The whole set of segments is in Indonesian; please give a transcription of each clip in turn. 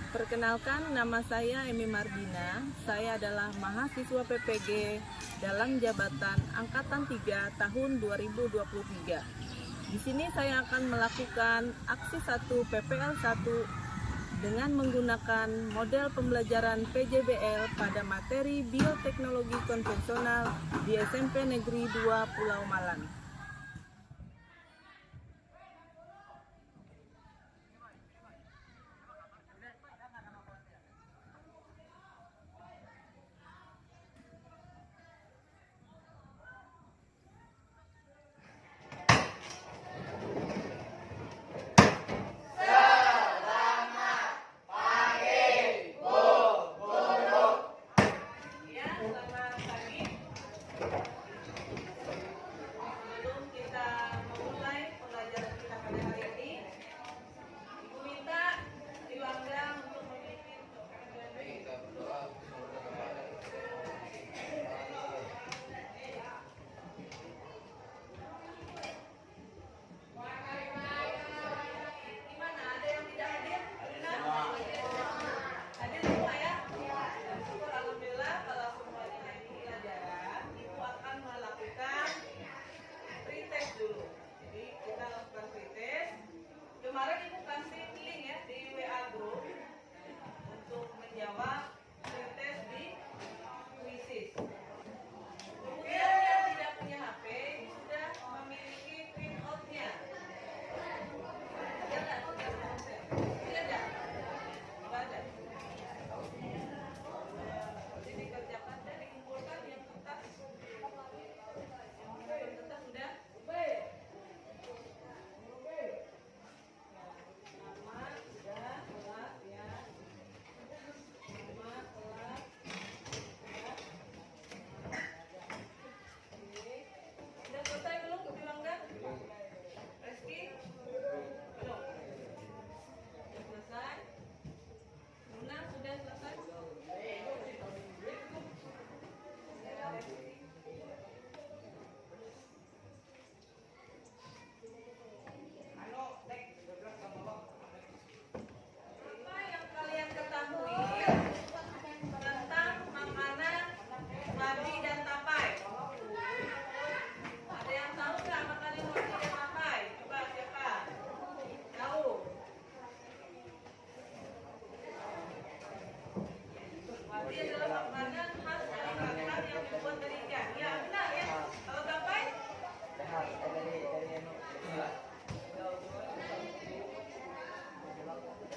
Perkenalkan, nama saya Emi Mardina. Saya adalah mahasiswa PPG dalam jabatan Angkatan 3 tahun 2023. Di sini saya akan melakukan aksi 1 PPL 1 dengan menggunakan model pembelajaran PJBL pada materi bioteknologi konvensional di SMP Negeri 2 Pulau Malang.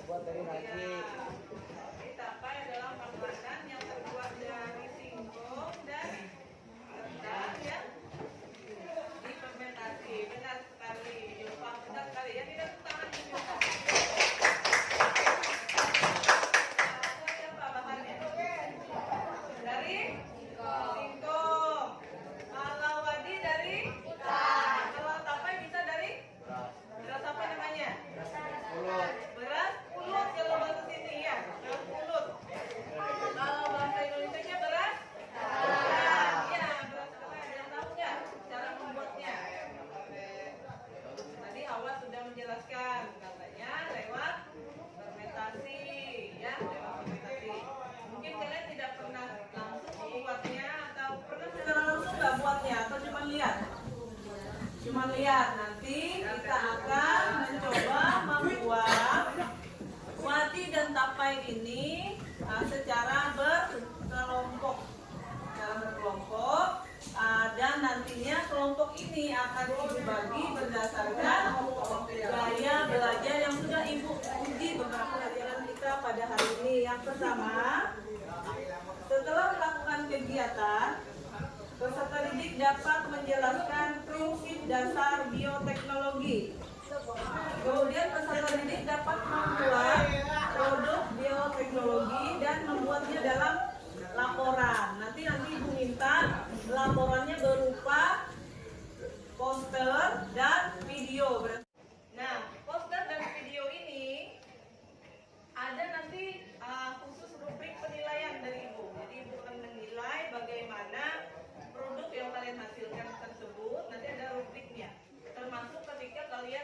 Buat dari nasi. Tapai adalah makanan yang terbuat dari singkong dan kentang yang difermentasi. Benar sekali, Jepang, benar sekali. Ya, tidak tangan juga. Apa bahannya? Dari singkong. Kalau wadi dari ikan. Kalau tapai bisa dari beras apa namanya? Beras pulut kalau bahasa sini ya, beras pulut. Kalau bahasa Indonesia beras keran. Ya, beras keran. Yang tahu nggak cara membuatnya? Tadi Hawa sudah menjelaskan, katanya lewat fermentasi, ya, lewat fermentasi. Mungkin kalian tidak pernah langsung membuatnya atau pernah secara langsung nggak buatnya atau cuma lihat? Cuma lihat. Nanti kita akan mencoba membuat wadi dan tapai ini secara berkelompok, dan nantinya kelompok ini akan dibagi berdasarkan gaya belajar yang sudah Ibu uji beberapa pelajaran kita pada hari ini. Yang pertama, setelah melakukan kegiatan, peserta didik dapat menjelaskan prinsip dasar bioteknologi. Kemudian peserta didik dapat membuat produk bioteknologi dan membuatnya dalam laporan. Nanti Ibu minta laporannya berupa poster dan video. Nah, poster dan video ini ada nanti khusus rubrik penilaian dari Ibu. Jadi Ibu akan menilai bagaimana produk yang kalian hasilkan tersebut. Nanti ada rubriknya, termasuk ketika kalian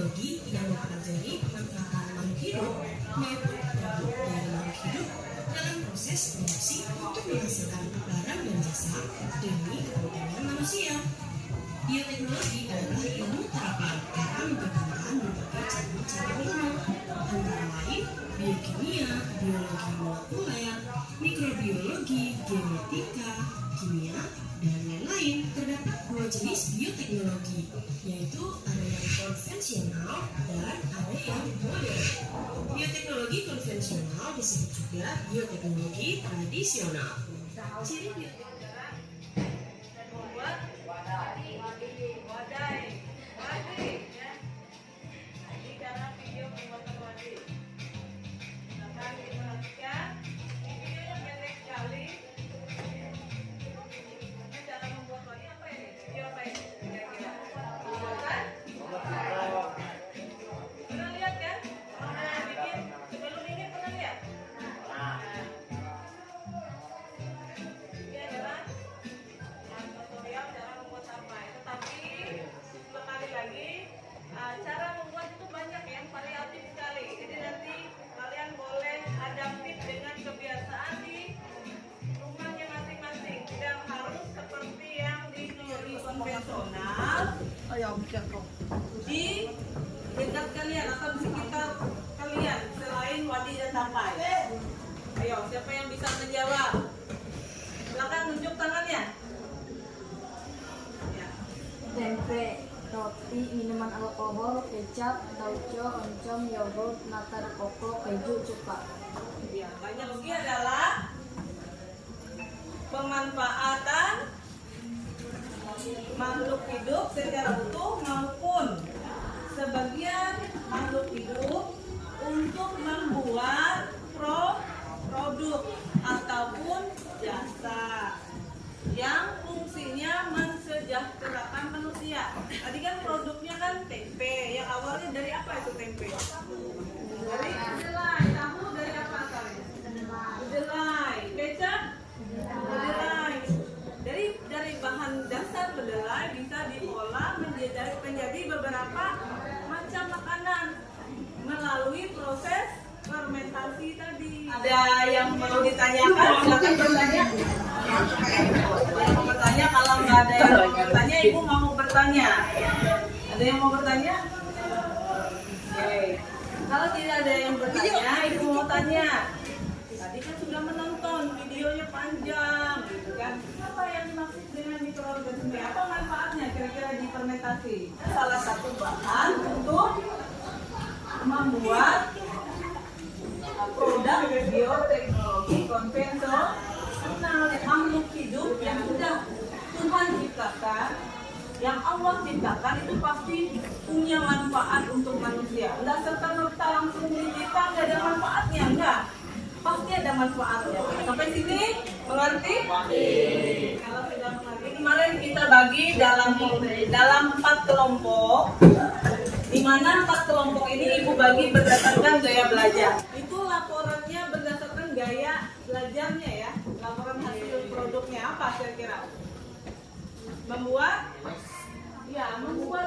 teknologi yang mempelajari pemanfaatan makhluk hidup, yaitu produk dari makhluk hidup dalam proses produksi untuk menghasilkan barang dan jasa demi kepentingan manusia. Bioteknologi adalah ilmu terapan yang menggabungkan berbagai cara ilmu, antara lain biokimia, biologi molekuler, mikrobiologi, genetika, kimia, dan lain-lain. Terdapat dua jenis bioteknologi, yaitu ada yang konvensional dan ada yang modern. Bioteknologi konvensional disebut juga bioteknologi tradisional. Ciri bioteknologi di dekat kalian atau di sekitar kalian selain wadi dan sampai. Ayo, siapa yang bisa menjawab? Silakan tunjuk tangannya. Ya. Tempe, roti, minuman alkohol, kecap, tauco, oncom, yogurt, nata de coco, keju, cukak. Ya, banyak lagi adalah pemanfaatan makhluk hidup secara utuh maupun sebagian makhluk hidup untuk membuat produk ataupun jasa yang fungsinya mensejahterakan manusia. Tadi kan produknya kan tempe, yang awalnya dari apa itu tempe? Dari kedelai. Tahu dari apa asalnya? Kedelai. Kecap? Kedelai. Dari bahan dasar kedelai bisa diolah menjadi beberapa macam makanan melalui proses fermentasi tadi. Ada yang mau ditanyakan? Silakan bertanya. Yang mau bertanya, kalau nggak ada yang mau bertanya, ibu mau bertanya. Ada yang mau bertanya? Oke. Kalau tidak ada yang bertanya, ibu mau tanya. Tadi kan sudah menonton videonya panjang, gitu kan? Apa yang dimaksud dengan mikroorganisme? Apa manfaatnya kira-kira di fermentasi? Salah satu bahan untuk membuat produk bioteknologi konvensional makhluk hidup yang sudah Tuhan ciptakan, yang Allah ciptakan itu pasti punya manfaat untuk manusia. Enggak serta-merta langsung dicipta nggak ada manfaatnya, enggak. Pasti ada manfaatnya. Sampai sini mengerti? Kalau sudah mengerti, kemarin kita bagi dalam 4 kelompok. Di mana 4 kelompok ini ibu bagi berdasarkan gaya belajar. Itu laporannya berdasarkan gaya belajarnya ya. Laporan hasil produknya apa kira-kira? Membuat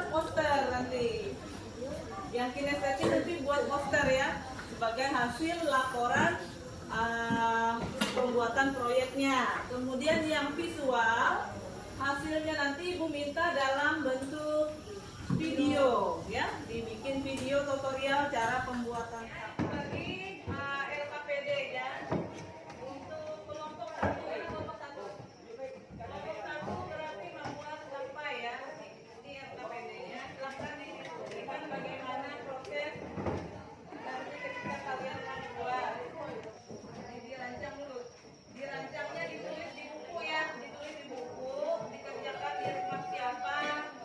poster nanti. Yang kinestetik nanti buat poster ya, sebagai hasil laporan pembuatan proyeknya. Kemudian yang visual, hasilnya nanti ibu minta dalam bentuk video ya, dibikin video tutorial cara pembuatan. Bagi LKPD ya, untuk kelompok 1 kelompok 1. Kelompok 1 berarti membuat sampai ya. Ini LKPD-nya. Silakan diberikan bagaimana proses nanti ketika kalian membuat. Dirancang dulu. Dirancangnya ditulis di buku ya, ditulis di buku, dikerjakan di rumah siapa,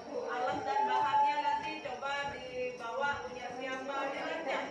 alat dan bahannya nanti coba dibawa punya siapa, dirancang.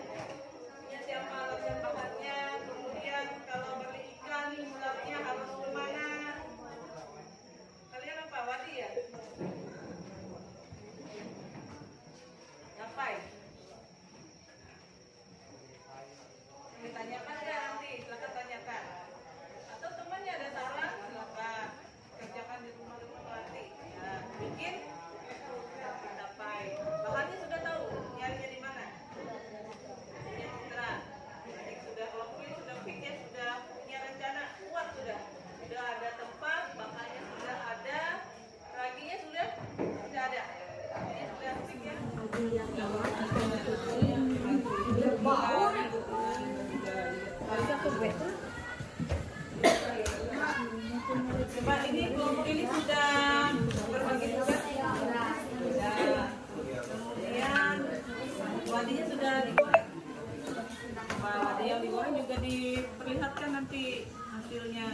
Coba ini kelompok ini sudah berbagi tugas? Sudah. Kemudian wadinya sudah digoreng. Wadi yang digoreng juga diperlihatkan nanti hasilnya.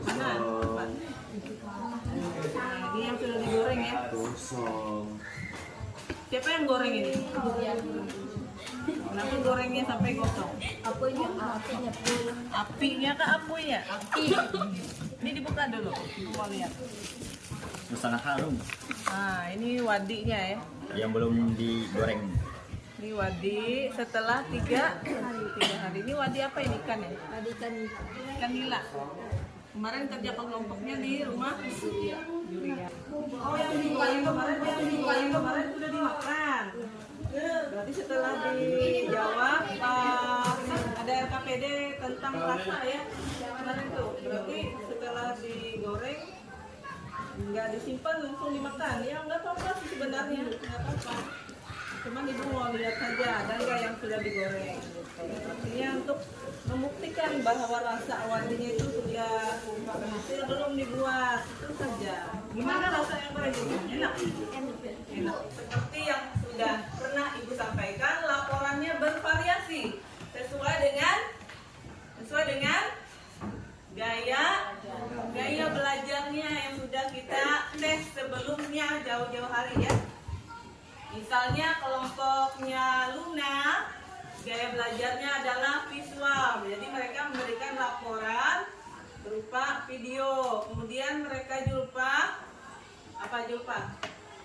Mana? Coba. Nah, ini yang sudah digoreng ya. Siapa yang goreng ini? Kenapa gorengnya sampai gosong? apinya Apinya kah apunya? Api. Ini dibuka dulu. Mau lihat. Sangat harum. Nah, ini wadinya ya. Yang belum digoreng. Ini wadi setelah 3 hari. Ini wadi apa ini, ikan ya? Ikan nila. Kemarin kerja kelompoknya di rumah Yuria. Oh, yang kemarin sudah dimakan. Berarti setelah dijawab ada RKPD tentang rasa ya kemarin tuh. Berarti setelah digoreng nggak disimpan langsung dimakan. Ya nggak apa-apa sih sebenarnya, nggak apa-apa. Cuman ibu mau lihat saja ada nggak yang sudah digoreng. Artinya untuk membuktikan bahwa rasa wadinya itu sudah berhasil belum dibuat, itu saja. Gimana rasa yang goreng ini? Enak? Enak. Seperti yang sudah pernah ibu sampaikan, laporannya bervariasi sesuai dengan gaya belajarnya yang sudah kita tes sebelumnya jauh-jauh hari ya. Misalnya kelompoknya Luna, gaya belajarnya adalah visual. Jadi mereka memberikan laporan berupa video. Kemudian mereka Julpa,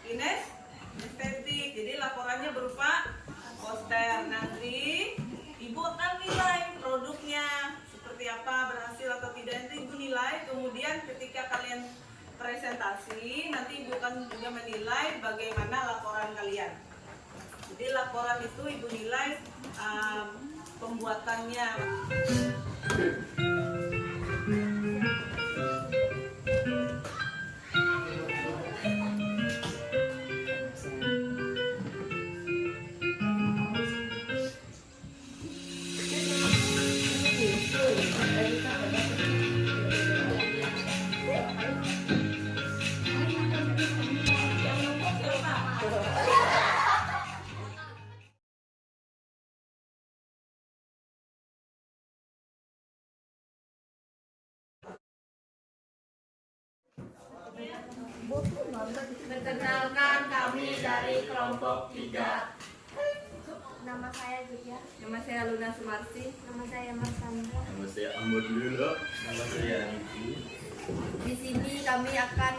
kinestetik. Jadi laporannya berupa poster. Nanti ibu akan nilai produknya seperti apa, berhasil atau tidak. Nanti ibu nilai. Kemudian ketika kalian presentasi, nanti ibu akan juga menilai bagaimana laporan kalian. Jadi laporan itu ibu nilai pembuatannya. Perkenalkan, kami dari kelompok 3. Nama saya Julia. Nama saya Luna Sumarsi. Nama saya Marsandra. Nama saya Ahmad dulu. Nama saya Niki. Di sini kami akan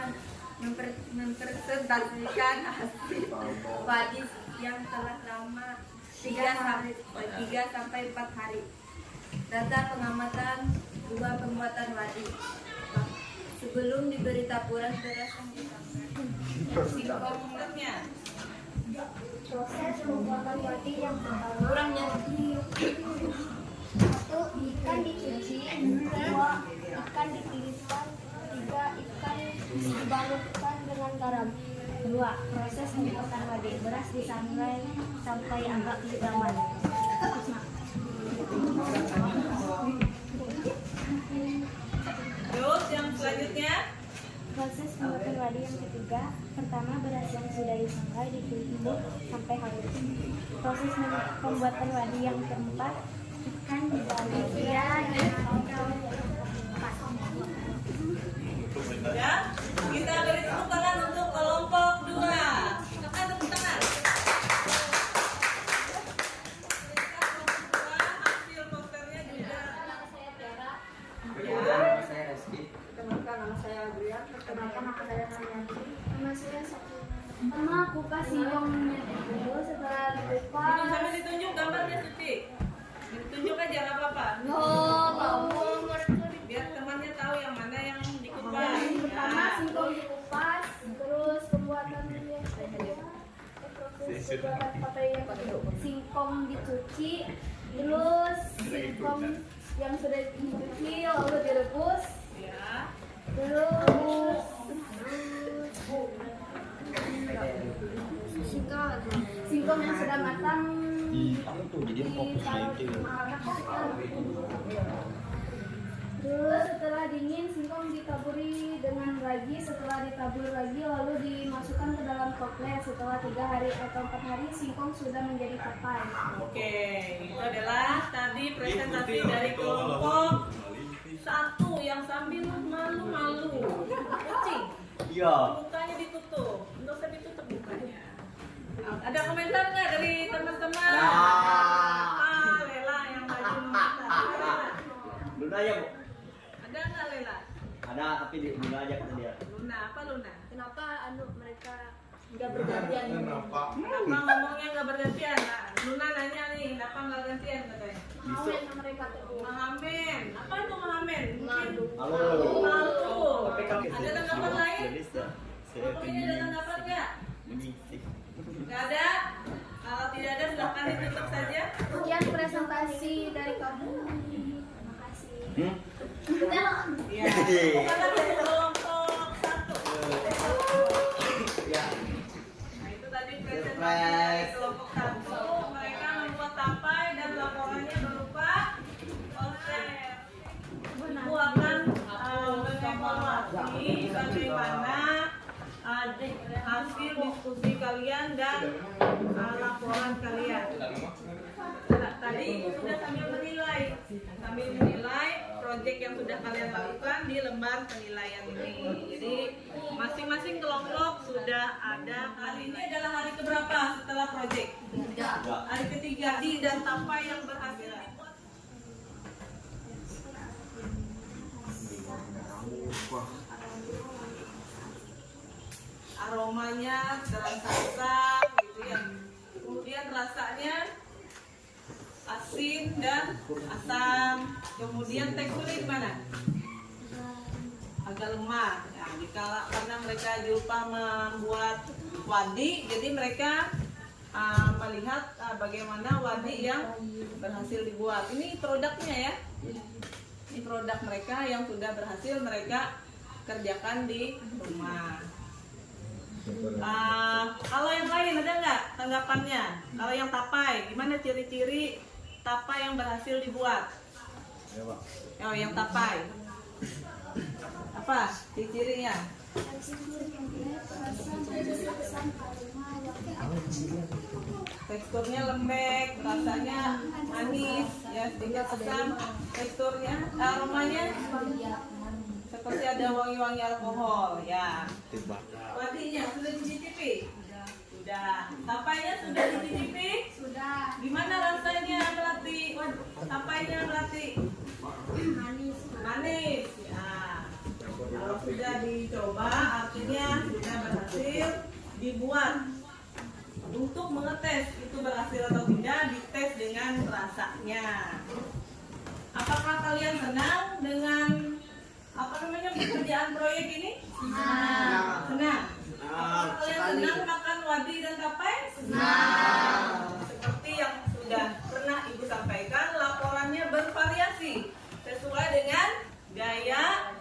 mempresentasikan hasil wadi yang telah lama 3 sampai 4 hari. Data pengamatan 2 pembuatan wadi. Sebelum diberi taburan beras yang Singkongnya. Proses pembuatan wadi yang pertama. kurangnya 1. Ikan dicuci. 2. Ikan ditiriskan. 3. Ikan dibalurkan dengan garam. 2. Proses pembuatan wadi. Beras disangrai sampai agak kehidaman. Terus yang selanjutnya, Proses pembuatan wadi yang ketiga. Pertama, beras yang sudah disangrai ditumbuk sampai halus. Proses pembuatan wadi yang keempat. Ikan dibalur ya. Kita beri tepuk tangan untuk kelompok 2. Tekan tepuk tangan. Hasil posternya juga. Nama saya Reski. Perkenalkan, nama saya Adrian. Perkenalkan, nama saya Marianti. Nama saya Sakina. Pertama, kupas singkongnya dulu. Setelah dikupas, Sambil ditunjuk gambarnya Suci. Ditunjuk aja nggak apa-apa. Biar temannya tahu yang mana yang dikupas. pertama Ya. singkong dikupas, terus pembuatan yang kedua, proses pembuatan pakai yang kedua. Singkong dicuci, terus singkong yang sudah dicuci lalu direbus, Ya. terus singkong yang sudah matang Apa tuh? Jadi fokus ditaruh itu. terus setelah dingin, singkong ditaburi dengan ragi. Setelah ditabur ragi lalu dimasukkan ke dalam toples. Setelah 3 hari atau 4 hari singkong sudah menjadi tapai. Oke, itu adalah tadi presentasi dari kelompok 1 yang sambil malu-malu. Kucing. Iya. Mukanya ditutup. Nggak usah ditutup mukanya. Ada komentar nggak dari teman-teman? Ah, Lela yang baju merah. Lela. Luna aja, Bu. Ada nggak Lela? Ada, tapi di Luna aja kata dia. Luna, apa Luna? Kenapa mereka nggak bergantian? Kenapa ngomongnya nggak bergantian? Nah, Luna nanya nih, kenapa nggak gantian katanya? Ngamen mereka tuh. Mengamen. Apa itu mengamen? Mungkin Halo. malu. Tapi kan Ada tanggapan lain? Indonesia. Kelompok ini ada tanggapan nggak? Menyisik. Nggak ada? Kalau tidak ada, silakan ditutup saja. Sekian presentasi dari kami. Terima kasih. Iya. Bukan dari kelompok 1. Ya. Nah, itu tadi presentasi dari kelompok 1. Mereka membuat tapai dan laporannya berupa poster. Ibu akan mengevaluasi bagaimana hasil diskusi kalian dan laporan kalian. Nah, tadi Ibu sudah sambil menilai proyek yang sudah kalian lakukan di lembar penilaian ini. Jadi masing-masing kelompok sudah ada. Hari ini adalah hari keberapa setelah proyek? Hari ketiga di dan tapai yang berhasil dibuat. Aromanya terasa gitu ya. Kemudian rasanya asin dan asam. Kemudian teksturnya gimana? Agak lemah. Ya, karena mereka lupa membuat wadi, jadi mereka melihat bagaimana wadi yang berhasil dibuat. Ini produknya ya. Ini produk mereka yang sudah berhasil mereka kerjakan di rumah. Kalau yang lain ada nggak tanggapannya? Kalau yang tapai, gimana ciri-ciri tapai yang berhasil dibuat? Oh, yang tapai. Apa ciri-cirinya? Teksturnya lembek, rasanya manis, ya sedikit asam. Teksturnya, aromanya seperti ada wangi-wangi alkohol, ya. Wadinya sudah dicicipi? Sudah. Tapainya sudah dicicipi? Sudah. Gimana rasanya Melati? Tapainya Melati? Manis. Manis. Ya. Kalau sudah dicoba, artinya sudah berhasil dibuat. Untuk mengetes itu berhasil atau tidak, dites dengan rasanya. Apakah kalian senang dengan pekerjaan proyek ini? Senang. Apakah kalian senang makan wadi dan tapai? Senang. Seperti yang sudah pernah Ibu sampaikan, laporannya bervariasi sesuai dengan gaya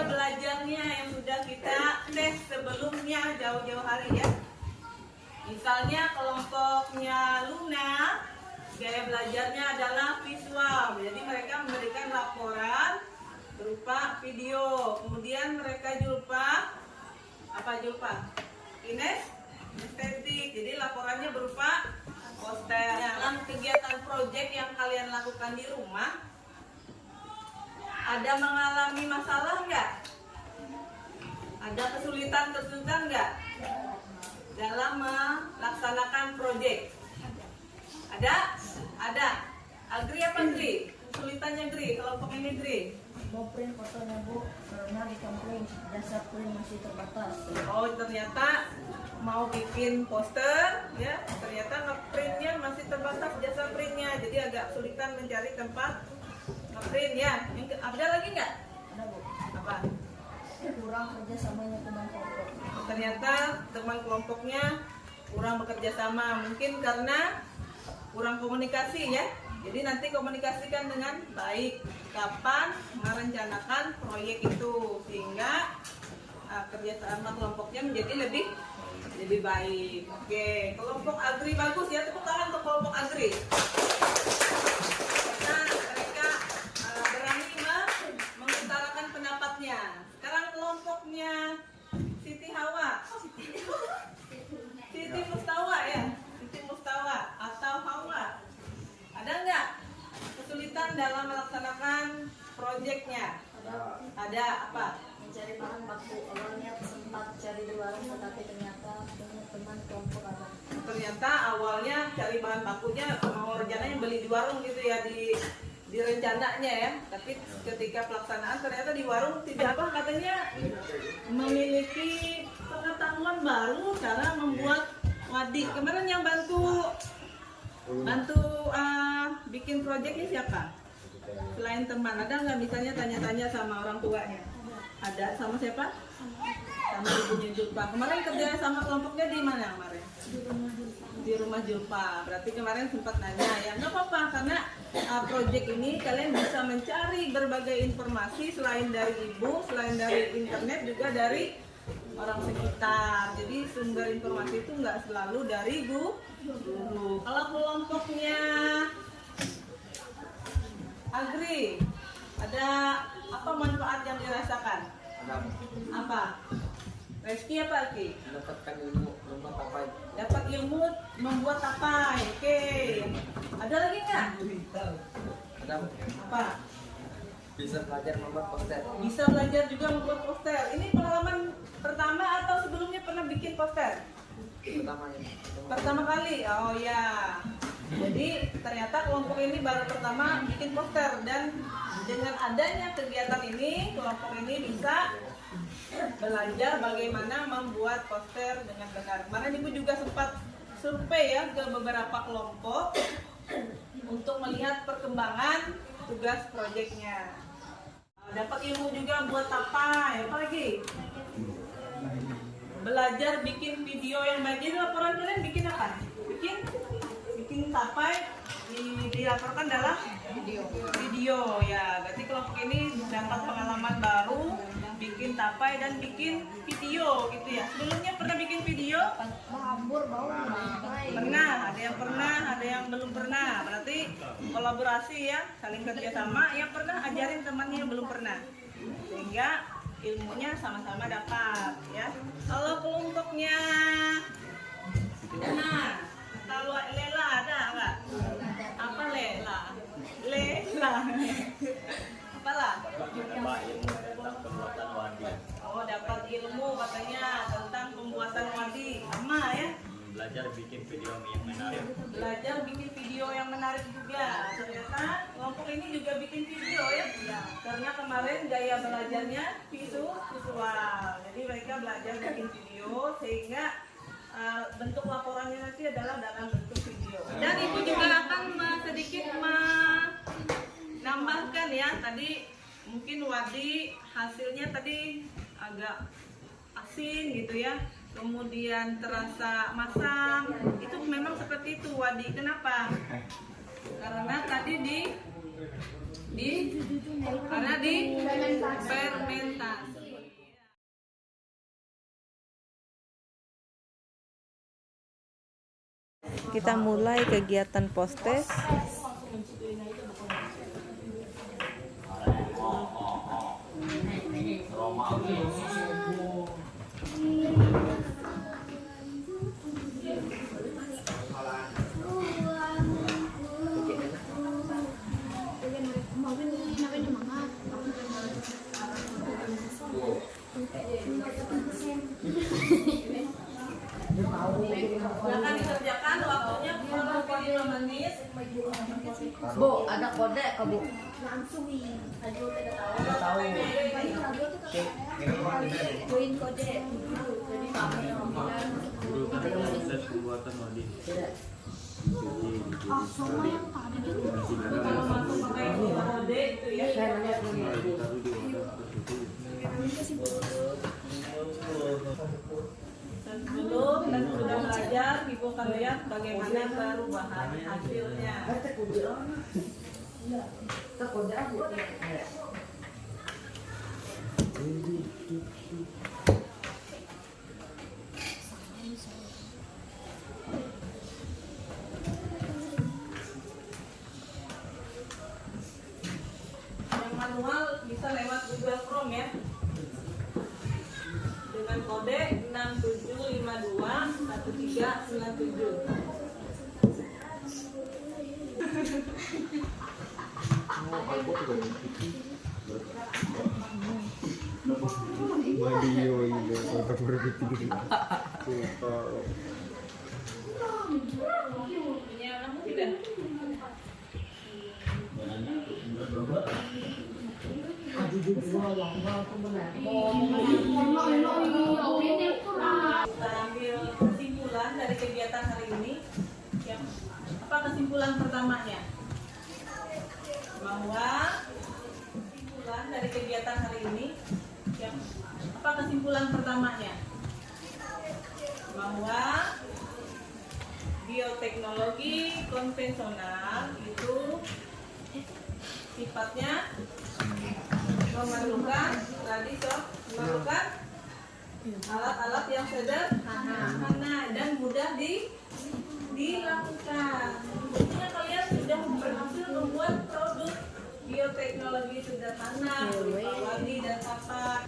belajarnya yang sudah kita tes sebelumnya jauh-jauh hari ya. Misalnya kelompoknya Luna, gaya belajarnya adalah visual. Jadi mereka memberikan laporan berupa video. Kemudian mereka julpa estetik. Jadi laporannya berupa poster. Dalam kegiatan proyek yang kalian lakukan di rumah, ada mengalami masalah nggak? Ada kesulitan nggak dalam melaksanakan proyek? Ada. Agri apa Gri? Kesulitannya Gri, kelompok ini Gri. Mau print fotonya Bu, karena di komplain jasa print masih terbatas. Oh, ternyata mau bikin poster ya, ternyata ngeprintnya masih terbatas jasa printnya, jadi agak kesulitan mencari tempat ngeprint ya. Ada lagi nggak? Ada Bu. Apa? Kurang kerjasamanya teman kelompok. Ternyata teman kelompoknya kurang bekerja sama, mungkin karena kurang komunikasi ya. Jadi nanti komunikasikan dengan baik kapan merencanakan proyek itu, sehingga kerjasama kelompoknya menjadi lebih baik. Oke, kelompok Agri bagus ya, tepuk tangan untuk kelompok Agri. Karena mereka berani mengutarakan kelompoknya Siti Hawa. Siti Mustawa ya, Siti Mustawa atau Hawa. Ada nggak kesulitan dalam melaksanakan proyeknya? Ada apa? Mencari bahan baku. Awalnya sempat cari di warung, tetapi ternyata teman kelompok ada. Ternyata awalnya cari bahan bakunya mau rencananya beli di warung gitu ya, di rencananya ya, tapi ketika pelaksanaan ternyata di warung tidak apa, katanya memiliki pengetahuan baru cara membuat wadi. Kemarin yang bantu bikin proyeknya siapa? Selain teman, ada nggak misalnya tanya-tanya sama orang tuanya? Ada, sama siapa? Sama ibunya Julpa. Kemarin kerja sama kelompoknya di mana kemarin? Di rumah Julpa. Berarti kemarin sempat nanya ya, nggak apa-apa karena proyek ini kalian bisa mencari berbagai informasi selain dari ibu, selain dari internet, juga dari orang sekitar. Jadi sumber informasi itu nggak selalu dari guru. Kalau kelompoknya Agri, ada apa manfaat yang dirasakan? Apa? Reski apa Ki? Mendapatkan ilmu membuat tapai. Dapat ilmu membuat tapai. Oke. Ada lagi nggak? Ada Apa? bisa belajar membuat poster. Bisa belajar juga membuat poster. Ini pengalaman pertama atau sebelumnya pernah bikin poster? Pertamanya. Pertama kali. Oh ya. Jadi ternyata kelompok ini baru pertama bikin poster, dan dengan adanya kegiatan ini kelompok ini bisa belajar bagaimana membuat poster dengan benar. Kemarin ibu juga sempat survei ya ke beberapa kelompok untuk melihat perkembangan tugas proyeknya. Dapat ilmu juga buat tapai. Apa lagi? Belajar bikin video yang baik. Jadi laporan kalian bikin apa? Bikin tapai dilaporkan dalam video ya. Berarti kelompok ini dapat pengalaman baru bikin tapai dan bikin video gitu ya. Sebelumnya pernah bikin video? Hambur bau Pernah, ada yang pernah, ada yang belum pernah. Berarti kolaborasi ya, saling kerjasama. Yang pernah ajarin temannya yang belum pernah, sehingga ilmunya sama-sama dapat ya. Kalau kelompoknya kalau Lela ada nggak? Apa Lela? Apalah? Menambah ilmu tentang pembuatan wadi. Oh, dapat ilmu katanya tentang pembuatan wadi. Sama ya. Belajar bikin video yang menarik. Belajar bikin video yang menarik juga. Ternyata kelompok ini juga bikin video ya. Karena kemarin gaya belajarnya visual. Jadi mereka belajar bikin video sehingga bentuk laporannya nanti adalah dalam bentuk video. Dan ibu juga akan sedikit menambahkan ya, tadi mungkin wadi hasilnya tadi agak asin gitu ya, kemudian terasa masam. Itu memang seperti itu wadi. Kenapa? Karena tadi karena di fermentasi. Kita mulai kegiatan postes. Silakan dikerjakan, waktunya kurang lebih 5 menit. Bu, ada kode ke Bu? langsung nih. Udah tahu. Join kode. Proses pembuatan wadi. Sama yang tadi juga. Kalau masuk pakai kode itu ya. Sebelum dan sudah belajar, ibu akan lihat bagaimana perubahan hasilnya. Yang manual bisa lewat Google Chrome ya. dengan kode 67521397. Mario ini untuk berpikir. Punya kamu tidak? Kita ambil kesimpulan dari kegiatan hari ini. Apa kesimpulan pertamanya? Bahwa kesimpulan dari kegiatan hari ini. Apa kesimpulan pertamanya? Bahwa bioteknologi konvensional itu sifatnya memerlukan alat-alat yang sederhana dan mudah dilakukan. Buktinya kalian sudah berhasil membuat produk bioteknologi sederhana berupa warni dan kapak.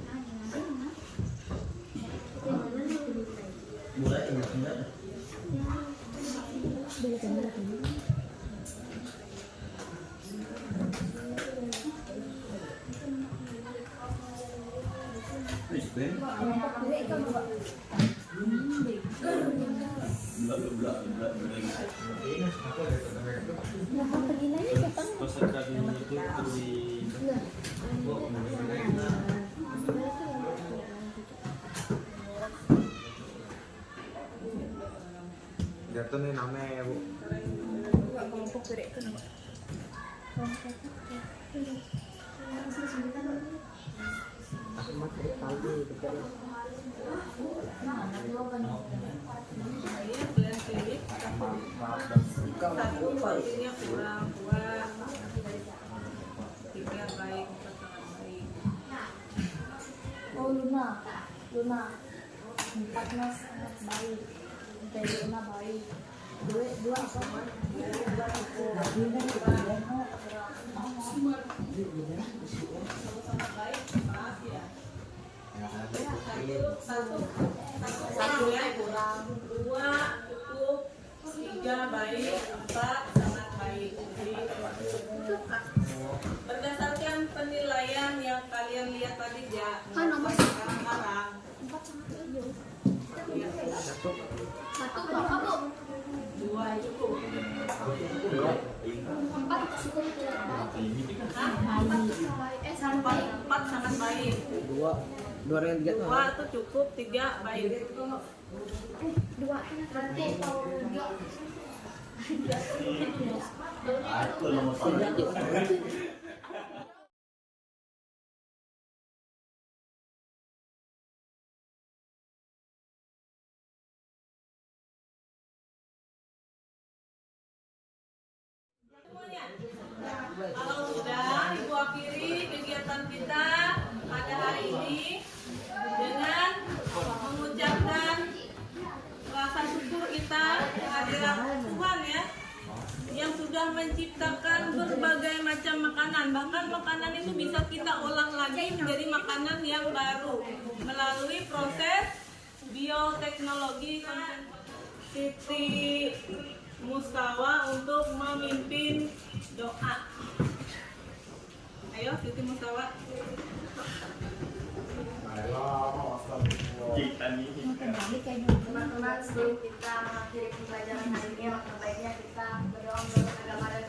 Peserta ini itu di Jatuh nih namanya Bu. Saya beli pilih satu partinya kurang kuat, tiga baik, empat sangat baik. Oh Luna 4 mas sangat baik, dari Luna baik, dua apa? Sangat baik, maaf ya. Satu ya kurang, dua cukup, tiga baik, empat sangat baik. Jadi berdasarkan penilaian yang kalian lihat tadi ya, sekarang 4 sangat baik. Satu berapa Bu? dua cukup. 4 cukup tidak baik. Empat sangat baik. Dua dengan tiga tuh. Dua itu cukup, tiga baik. 2 nanti kalau 3 aku nomor satu. Semuanya. Kalau sudah, Ibu akhiri kegiatan kita pada hari ini dengan mengucapkan rasa syukur kita kehadiran Tuhan ya, yang sudah menciptakan berbagai macam makanan. Bahkan makanan itu bisa kita olah lagi menjadi makanan yang baru melalui proses bioteknologi. Siti Mustawa untuk memimpin doa. Ayo Siti Mustawa. Teman-teman, sebelum kita mengakhiri pembelajaran hari ini, alangkah baiknya kita berdoa menurut agama dan